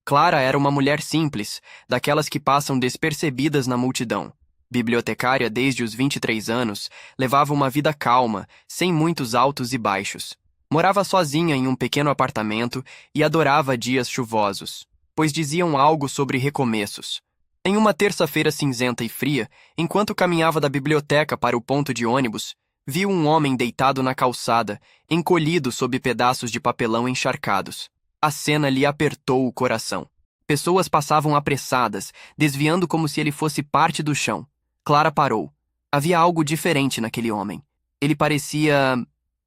Clara era uma mulher simples, daquelas que passam despercebidas na multidão. Bibliotecária desde os 23 anos, levava uma vida calma, sem muitos altos e baixos. Morava sozinha em um pequeno apartamento e adorava dias chuvosos, pois diziam algo sobre recomeços. Em uma terça-feira cinzenta e fria, enquanto caminhava da biblioteca para o ponto de ônibus, viu um homem deitado na calçada, encolhido sob pedaços de papelão encharcados. A cena lhe apertou o coração. Pessoas passavam apressadas, desviando como se ele fosse parte do chão. Clara parou. Havia algo diferente naquele homem. Ele parecia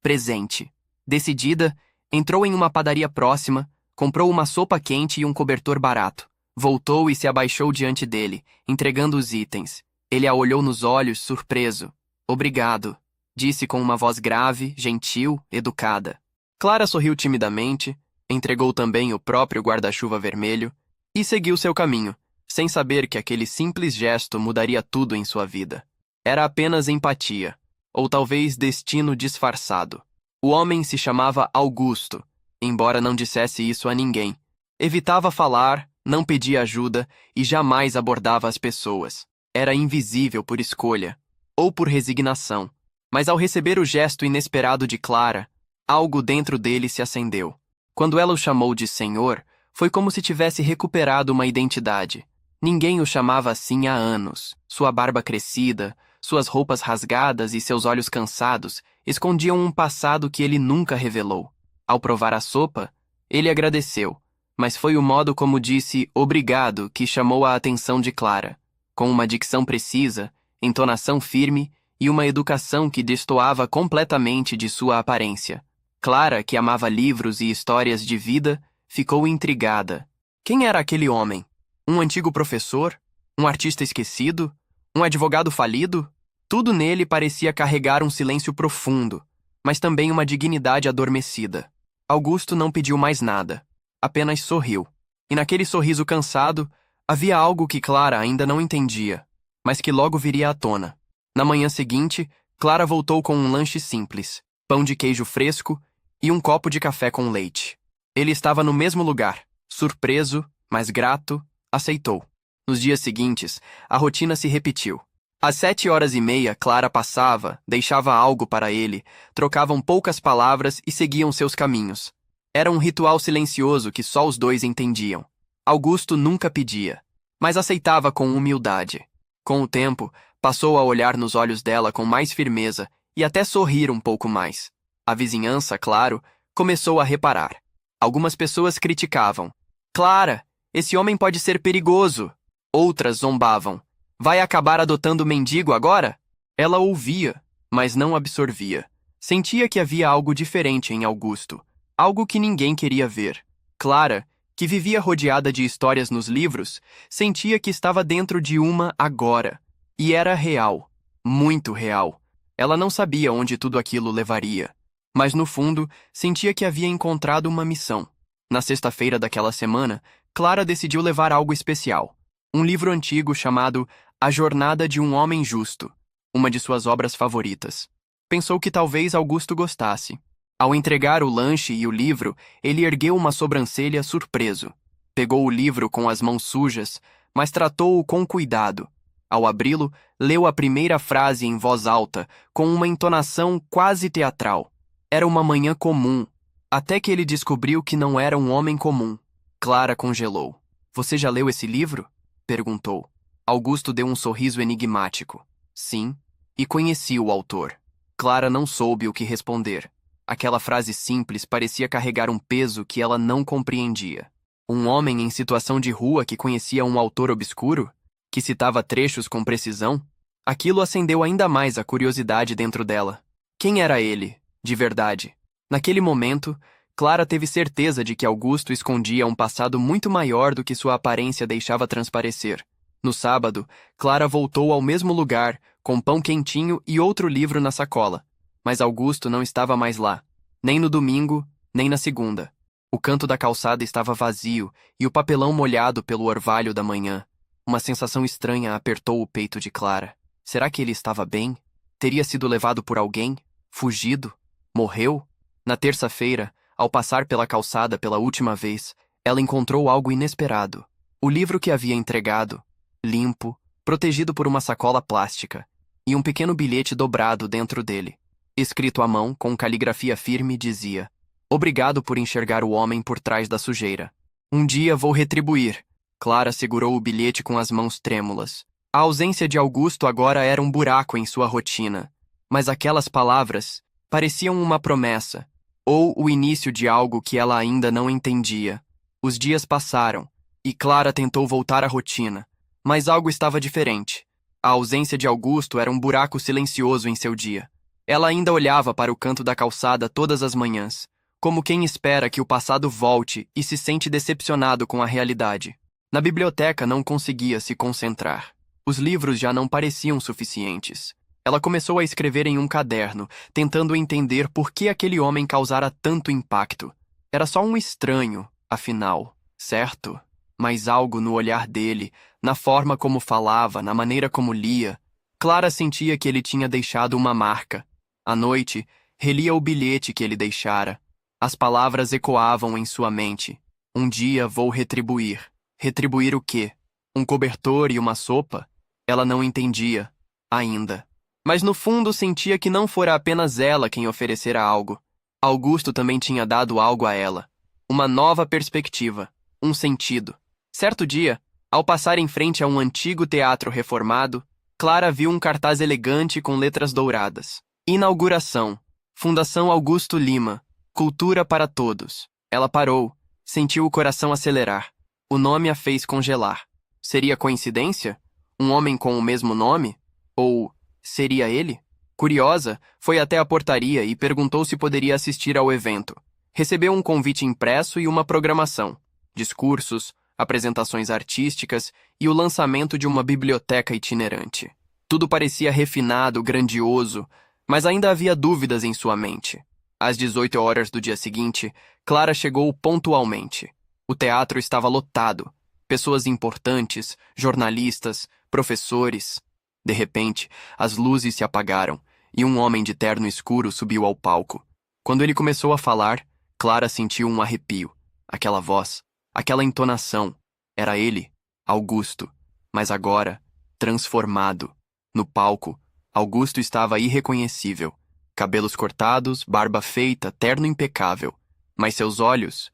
presente. Decidida, entrou em uma padaria próxima, comprou uma sopa quente e um cobertor barato. Voltou e se abaixou diante dele, entregando os itens. Ele a olhou nos olhos, surpreso. Obrigado, disse com uma voz grave, gentil, educada. Clara sorriu timidamente, entregou também o próprio guarda-chuva vermelho e seguiu seu caminho, sem saber que aquele simples gesto mudaria tudo em sua vida. Era apenas empatia, ou talvez destino disfarçado. O homem se chamava Augusto, embora não dissesse isso a ninguém. Evitava falar, não pedia ajuda e jamais abordava as pessoas. Era invisível por escolha, ou por resignação. Mas ao receber o gesto inesperado de Clara, algo dentro dele se acendeu. Quando ela o chamou de senhor, foi como se tivesse recuperado uma identidade. Ninguém o chamava assim há anos. Sua barba crescida, suas roupas rasgadas e seus olhos cansados escondiam um passado que ele nunca revelou. Ao provar a sopa, ele agradeceu, mas foi o modo como disse obrigado que chamou a atenção de Clara. Com uma dicção precisa, entonação firme e uma educação que destoava completamente de sua aparência. Clara, que amava livros e histórias de vida, ficou intrigada. Quem era aquele homem? Um antigo professor? Um artista esquecido? Um advogado falido? Tudo nele parecia carregar um silêncio profundo, mas também uma dignidade adormecida. Augusto não pediu mais nada, apenas sorriu. E naquele sorriso cansado, havia algo que Clara ainda não entendia, mas que logo viria à tona. Na manhã seguinte, Clara voltou com um lanche simples, pão de queijo fresco e um copo de café com leite. Ele estava no mesmo lugar. Surpreso, mas grato, aceitou. Nos dias seguintes, a rotina se repetiu. Às 7h30, Clara passava, deixava algo para ele, trocavam poucas palavras e seguiam seus caminhos. Era um ritual silencioso que só os dois entendiam. Augusto nunca pedia, mas aceitava com humildade. Com o tempo, passou a olhar nos olhos dela com mais firmeza e até sorrir um pouco mais. A vizinhança, claro, começou a reparar. Algumas pessoas criticavam. Clara, esse homem pode ser perigoso. Outras zombavam. Vai acabar adotando o mendigo agora? Ela ouvia, mas não absorvia. Sentia que havia algo diferente em Augusto, algo que ninguém queria ver. Clara, que vivia rodeada de histórias nos livros, sentia que estava dentro de uma agora. E era real, muito real. Ela não sabia onde tudo aquilo levaria, mas no fundo sentia que havia encontrado uma missão. Na sexta-feira daquela semana, Clara decidiu levar algo especial. Um livro antigo chamado A Jornada de um Homem Justo, uma de suas obras favoritas. Pensou que talvez Augusto gostasse. Ao entregar o lanche e o livro, ele ergueu uma sobrancelha surpreso. Pegou o livro com as mãos sujas, mas tratou-o com cuidado. Ao abri-lo, leu a primeira frase em voz alta, com uma entonação quase teatral. Era uma manhã comum, até que ele descobriu que não era um homem comum. Clara congelou. Você já leu esse livro? Perguntou. Augusto deu um sorriso enigmático. Sim, e conheci o autor. Clara não soube o que responder. Aquela frase simples parecia carregar um peso que ela não compreendia. Um homem em situação de rua que conhecia um autor obscuro? Que citava trechos com precisão? Aquilo acendeu ainda mais a curiosidade dentro dela. Quem era ele, de verdade? Naquele momento, Clara teve certeza de que Augusto escondia um passado muito maior do que sua aparência deixava transparecer. No sábado, Clara voltou ao mesmo lugar, com pão quentinho e outro livro na sacola. Mas Augusto não estava mais lá, nem no domingo, nem na segunda. O canto da calçada estava vazio e o papelão molhado pelo orvalho da manhã. Uma sensação estranha apertou o peito de Clara. Será que ele estava bem? Teria sido levado por alguém? Fugido? Morreu? Na terça-feira, ao passar pela calçada pela última vez, Ela encontrou algo inesperado. O livro que havia entregado, limpo, protegido por uma sacola plástica, e um pequeno bilhete dobrado dentro dele. Escrito à mão, com caligrafia firme, dizia: "Obrigado por enxergar o homem por trás da sujeira. Um dia vou retribuir." Clara segurou o bilhete com as mãos trêmulas. A ausência de Augusto agora era um buraco em sua rotina. Mas aquelas palavras pareciam uma promessa, ou o início de algo que ela ainda não entendia. Os dias passaram, e Clara tentou voltar à rotina, mas algo estava diferente. A ausência de Augusto era um buraco silencioso em seu dia. Ela ainda olhava para o canto da calçada todas as manhãs, como quem espera que o passado volte e se sente decepcionado com a realidade. Na biblioteca não conseguia se concentrar. Os livros já não pareciam suficientes. Ela começou a escrever em um caderno, tentando entender por que aquele homem causara tanto impacto. Era só um estranho, afinal, certo? Mas algo no olhar dele, na forma como falava, na maneira como lia, Clara sentia que ele tinha deixado uma marca. À noite, relia o bilhete que ele deixara. As palavras ecoavam em sua mente. Um dia vou retribuir. Retribuir o quê? Um cobertor e uma sopa? Ela não entendia, ainda. Mas no fundo sentia que não fora apenas ela quem oferecera algo. Augusto também tinha dado algo a ela. Uma nova perspectiva, um sentido. Certo dia, ao passar em frente a um antigo teatro reformado, Clara viu um cartaz elegante com letras douradas. Inauguração. Fundação Augusto Lima. Cultura para todos. Ela parou, sentiu o coração acelerar. O nome a fez congelar. Seria coincidência? Um homem com o mesmo nome? Ou seria ele? Curiosa, foi até a portaria e perguntou se poderia assistir ao evento. Recebeu um convite impresso e uma programação. Discursos, apresentações artísticas e o lançamento de uma biblioteca itinerante. Tudo parecia refinado, grandioso, mas ainda havia dúvidas em sua mente. Às 18 horas do dia seguinte, Clara chegou pontualmente. O teatro estava lotado. Pessoas importantes, jornalistas, professores. De repente, as luzes se apagaram e um homem de terno escuro subiu ao palco. Quando ele começou a falar, Clara sentiu um arrepio. Aquela voz, aquela entonação. Era ele, Augusto, mas agora, transformado. No palco, Augusto estava irreconhecível. Cabelos cortados, barba feita, terno impecável. Mas seus olhos...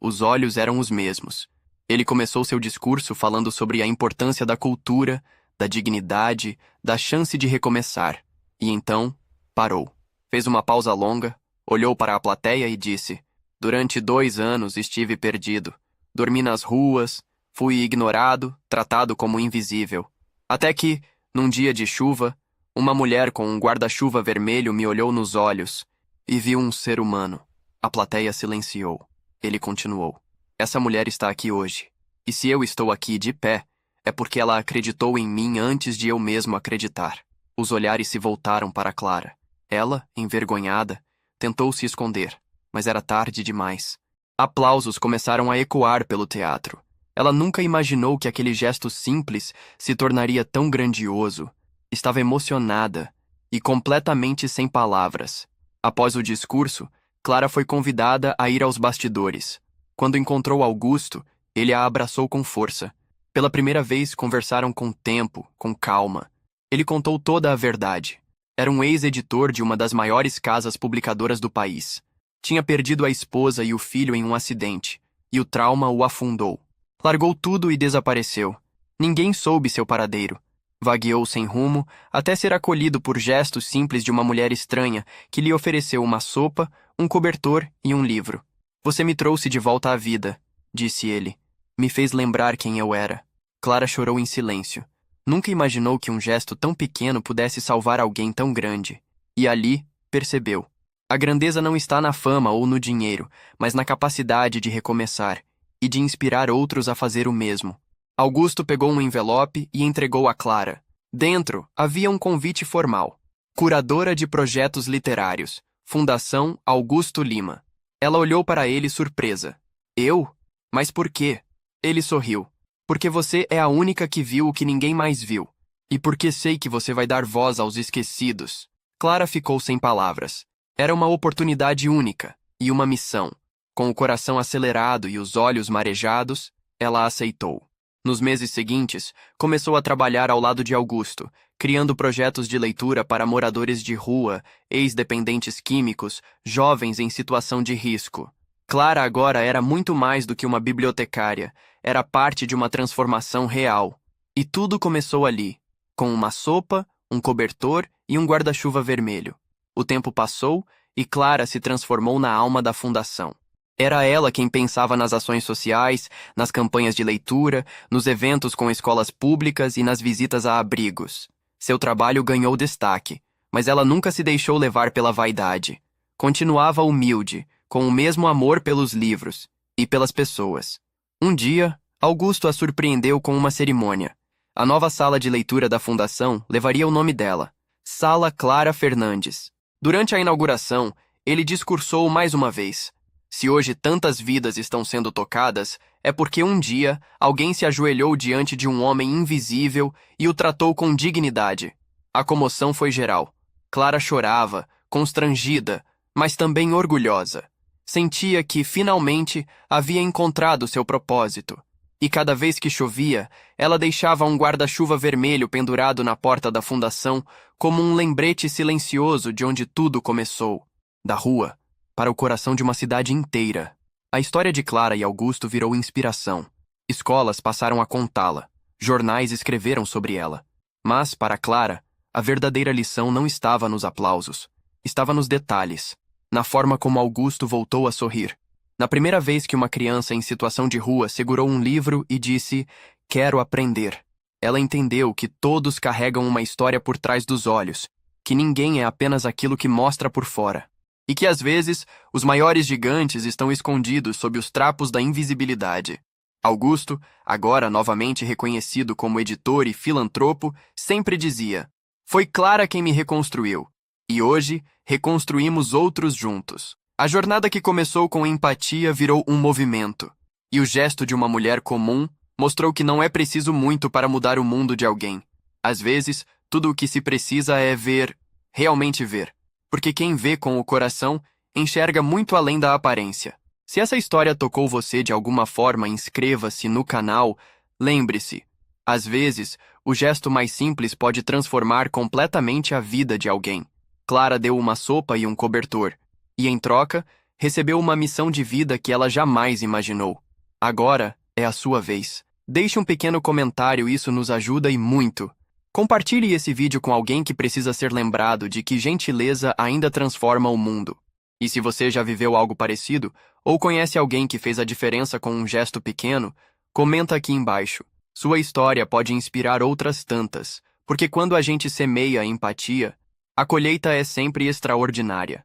os olhos eram os mesmos. Ele começou seu discurso falando sobre a importância da cultura, da dignidade, da chance de recomeçar. E então, parou. Fez uma pausa longa, olhou para a plateia e disse: "Durante 2 anos estive perdido. Dormi nas ruas, fui ignorado, tratado como invisível. Até que, num dia de chuva, uma mulher com um guarda-chuva vermelho me olhou nos olhos e viu um ser humano." A plateia silenciou. Ele continuou: "Essa mulher está aqui hoje. E se eu estou aqui de pé, é porque ela acreditou em mim antes de eu mesmo acreditar." Os olhares se voltaram para Clara. Ela, envergonhada, tentou se esconder, mas era tarde demais. Aplausos começaram a ecoar pelo teatro. Ela nunca imaginou que aquele gesto simples se tornaria tão grandioso. Estava emocionada e completamente sem palavras. Após o discurso, Clara foi convidada a ir aos bastidores. Quando encontrou Augusto, ele a abraçou com força. Pela primeira vez conversaram com tempo, com calma. Ele contou toda a verdade. Era um ex-editor de uma das maiores casas publicadoras do país. Tinha perdido a esposa e o filho em um acidente, e o trauma o afundou. Largou tudo e desapareceu. Ninguém soube seu paradeiro. Vagueou sem rumo, até ser acolhido por gestos simples de uma mulher estranha que lhe ofereceu uma sopa, um cobertor e um livro. "Você me trouxe de volta à vida", disse ele. "Me fez lembrar quem eu era." Clara chorou em silêncio. Nunca imaginou que um gesto tão pequeno pudesse salvar alguém tão grande. E ali, percebeu. A grandeza não está na fama ou no dinheiro, mas na capacidade de recomeçar e de inspirar outros a fazer o mesmo. Augusto pegou um envelope e entregou a Clara. Dentro havia um convite formal. Curadora de Projetos Literários, Fundação Augusto Lima. Ela olhou para ele surpresa. "Eu? Mas por quê?" Ele sorriu. "Porque você é a única que viu o que ninguém mais viu. E porque sei que você vai dar voz aos esquecidos." Clara ficou sem palavras. Era uma oportunidade única e uma missão. Com o coração acelerado e os olhos marejados, ela aceitou. Nos meses seguintes, começou a trabalhar ao lado de Augusto, criando projetos de leitura para moradores de rua, ex-dependentes químicos, jovens em situação de risco. Clara agora era muito mais do que uma bibliotecária, era parte de uma transformação real. E tudo começou ali, com uma sopa, um cobertor e um guarda-chuva vermelho. O tempo passou e Clara se transformou na alma da fundação. Era ela quem pensava nas ações sociais, nas campanhas de leitura, nos eventos com escolas públicas e nas visitas a abrigos. Seu trabalho ganhou destaque, mas ela nunca se deixou levar pela vaidade. Continuava humilde, com o mesmo amor pelos livros e pelas pessoas. Um dia, Augusto a surpreendeu com uma cerimônia. A nova sala de leitura da fundação levaria o nome dela, Sala Clara Fernandes. Durante a inauguração, ele discursou mais uma vez. Se hoje tantas vidas estão sendo tocadas, é porque um dia alguém se ajoelhou diante de um homem invisível e o tratou com dignidade. A comoção foi geral. Clara chorava, constrangida, mas também orgulhosa. Sentia que, finalmente, havia encontrado seu propósito. E cada vez que chovia, ela deixava um guarda-chuva vermelho pendurado na porta da fundação como um lembrete silencioso de onde tudo começou. Da rua para o coração de uma cidade inteira. A história de Clara e Augusto virou inspiração. Escolas passaram a contá-la. Jornais escreveram sobre ela. Mas, para Clara, a verdadeira lição não estava nos aplausos. Estava nos detalhes. Na forma como Augusto voltou a sorrir. Na primeira vez que uma criança em situação de rua segurou um livro e disse, "Quero aprender." Ela entendeu que todos carregam uma história por trás dos olhos, que ninguém é apenas aquilo que mostra por fora. E que, às vezes, os maiores gigantes estão escondidos sob os trapos da invisibilidade. Augusto, agora novamente reconhecido como editor e filantropo, sempre dizia, "Foi Clara quem me reconstruiu. E hoje, reconstruímos outros juntos." A jornada que começou com empatia virou um movimento. E o gesto de uma mulher comum mostrou que não é preciso muito para mudar o mundo de alguém. Às vezes, tudo o que se precisa é ver, realmente ver. Porque quem vê com o coração enxerga muito além da aparência. Se essa história tocou você de alguma forma, inscreva-se no canal. Lembre-se, às vezes, o gesto mais simples pode transformar completamente a vida de alguém. Clara deu uma sopa e um cobertor, e em troca, recebeu uma missão de vida que ela jamais imaginou. Agora é a sua vez. Deixe um pequeno comentário, isso nos ajuda e muito. Compartilhe esse vídeo com alguém que precisa ser lembrado de que gentileza ainda transforma o mundo. E se você já viveu algo parecido, ou conhece alguém que fez a diferença com um gesto pequeno, comenta aqui embaixo. Sua história pode inspirar outras tantas, porque quando a gente semeia empatia, a colheita é sempre extraordinária.